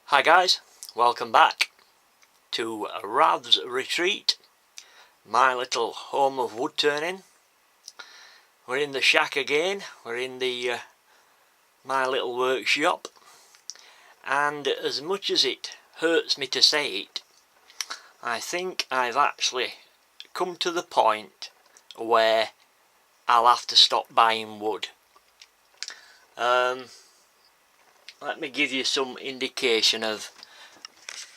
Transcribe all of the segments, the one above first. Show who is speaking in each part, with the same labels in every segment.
Speaker 1: Hi guys, welcome back to Rav's Retreat, my little home of wood turning. We're in the shack again, we're in the my little workshop, and as much as it hurts me to say it, I think I've actually come to the point where I'll have to stop buying wood. Let me give you some indication of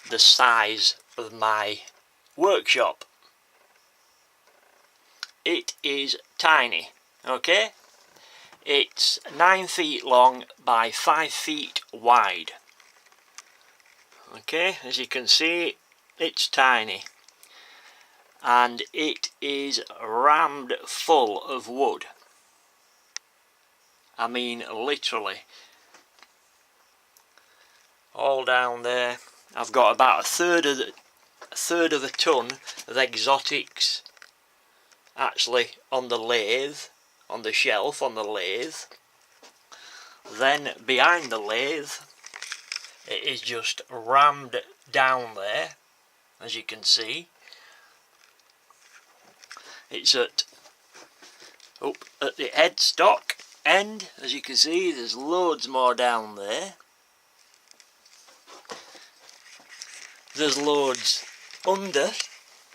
Speaker 1: the size of my workshop. It is tiny, okay? It's 9 feet long by 5 feet wide. Okay, as you can see, it's tiny. And it is rammed full of wood. I mean, literally. All down there. I've got about a third of a ton of exotics actually on the lathe, on the shelf on the lathe. Then behind the lathe it is just rammed down there, as you can see. It's up at the headstock end, as you can see. There's loads more down there. There's loads under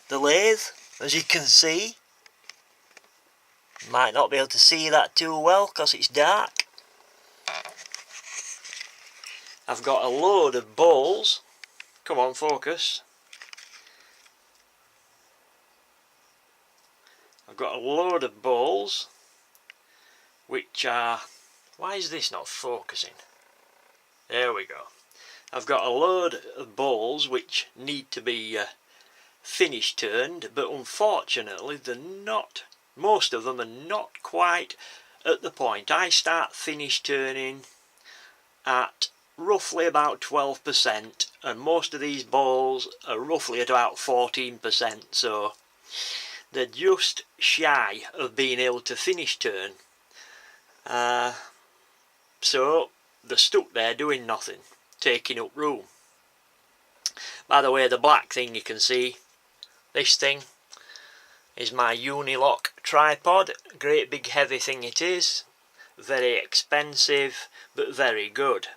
Speaker 1: the lathe, as you can see. Might not be able to see that too well because it's dark. I've got a load of bowls. Come on, focus. I've got a load of bowls which are... Why is this not focusing? There we go. I've got a load of bowls which need to be finish turned, but unfortunately they're not. Most of them are not quite at the point. I start finish turning at roughly about 12%, and most of these bowls are roughly at about 14%, so they're just shy of being able to finish turn. So they're stuck there doing nothing, taking up room. By the way, the black thing you can see, this thing is my Unilock tripod. Great big heavy thing it is, very expensive but very good.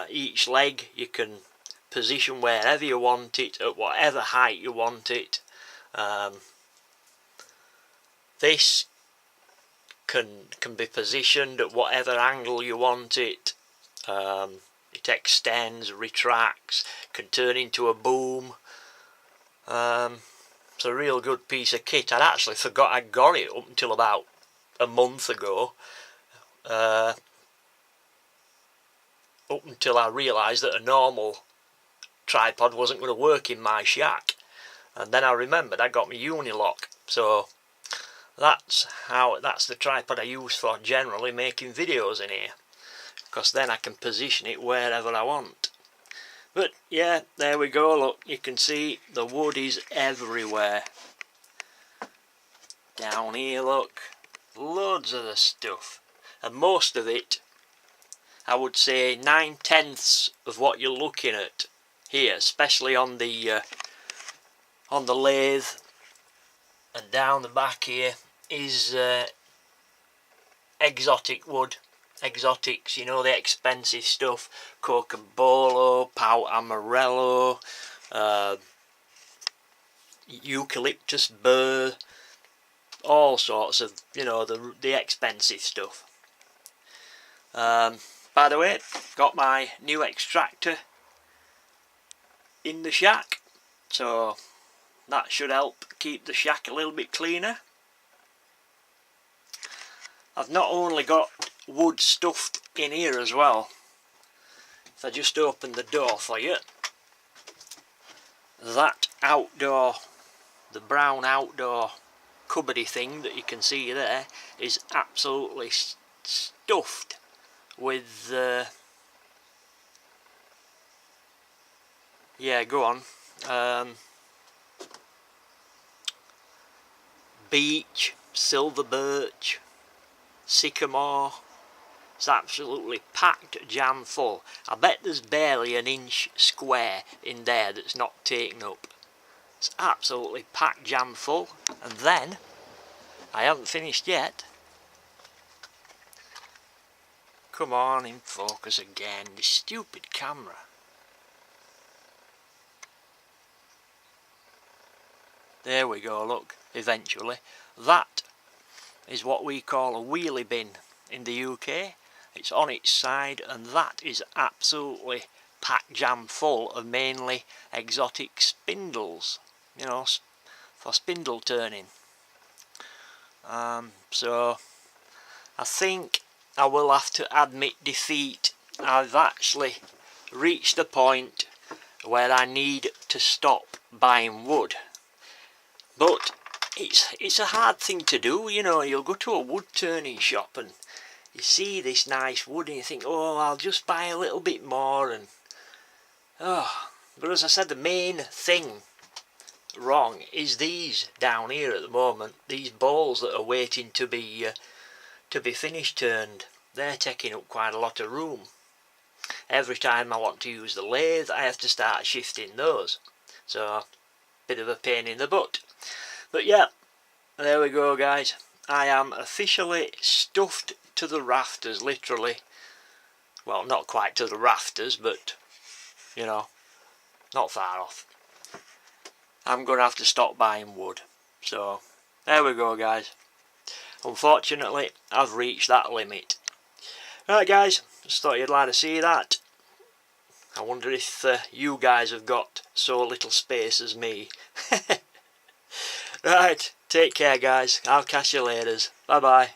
Speaker 1: Each leg you can position wherever you want it, at whatever height you want it. This can be positioned at whatever angle you want it. It extends, retracts, can turn into a boom. It's a real good piece of kit. I'd actually forgot I got it up until about a month ago. Up until I realised that a normal tripod wasn't going to work in my shack. And then I remembered I got my Unilock. So that's the tripod I use for generally making videos in here, because then I can position it wherever I want. But yeah, there we go. Look, you can see the wood is everywhere. Down here, look, loads of the stuff, and most of it, I would say 9/10 of what you're looking at here, especially on the lathe and down the back here, is exotic wood. Exotics, you know, the expensive stuff. Cocobolo, Pau Amarello, eucalyptus burr, all sorts of, you know, the expensive stuff. By the way, got my new extractor in the shack, so that should help keep the shack a little bit cleaner. I've not only got wood stuffed in here as well. If I just open the door for you, that outdoor, the brown outdoor cupboardy thing that you can see there is absolutely stuffed with yeah, go on, beech, silver birch, sycamore, It's absolutely packed jam full. I bet there's barely an inch square in there that's not taken up. It's absolutely packed jam full. And then, I haven't finished yet. Come on, in focus again, this stupid camera. There we go, look, eventually. That is what we call a wheelie bin in the UK. It's on its side, and that is absolutely packed jam full of mainly exotic spindles, you know, for spindle turning. So I think I will have to admit defeat. I've actually reached the point where I need to stop buying wood. But it's a hard thing to do, you know. You'll go to a wood turning shop and you see this nice wood and you think, oh, I'll just buy a little bit more, and but as I said, the main thing wrong is these down here at the moment, these balls that are waiting to be finish turned. They're taking up quite a lot of room. Every time I want to use the lathe, I have to start shifting those, so bit of a pain in the butt. But yeah, there we go, guys. I am officially stuffed to the rafters, literally. Well, not quite to the rafters, but you know, not far off. I'm going to have to stop buying wood. So there we go, guys. Unfortunately, I've reached that limit. Right, guys, just thought you'd like to see that. I wonder if you guys have got so little space as me. Right, take care, guys. I'll catch you later. Bye bye.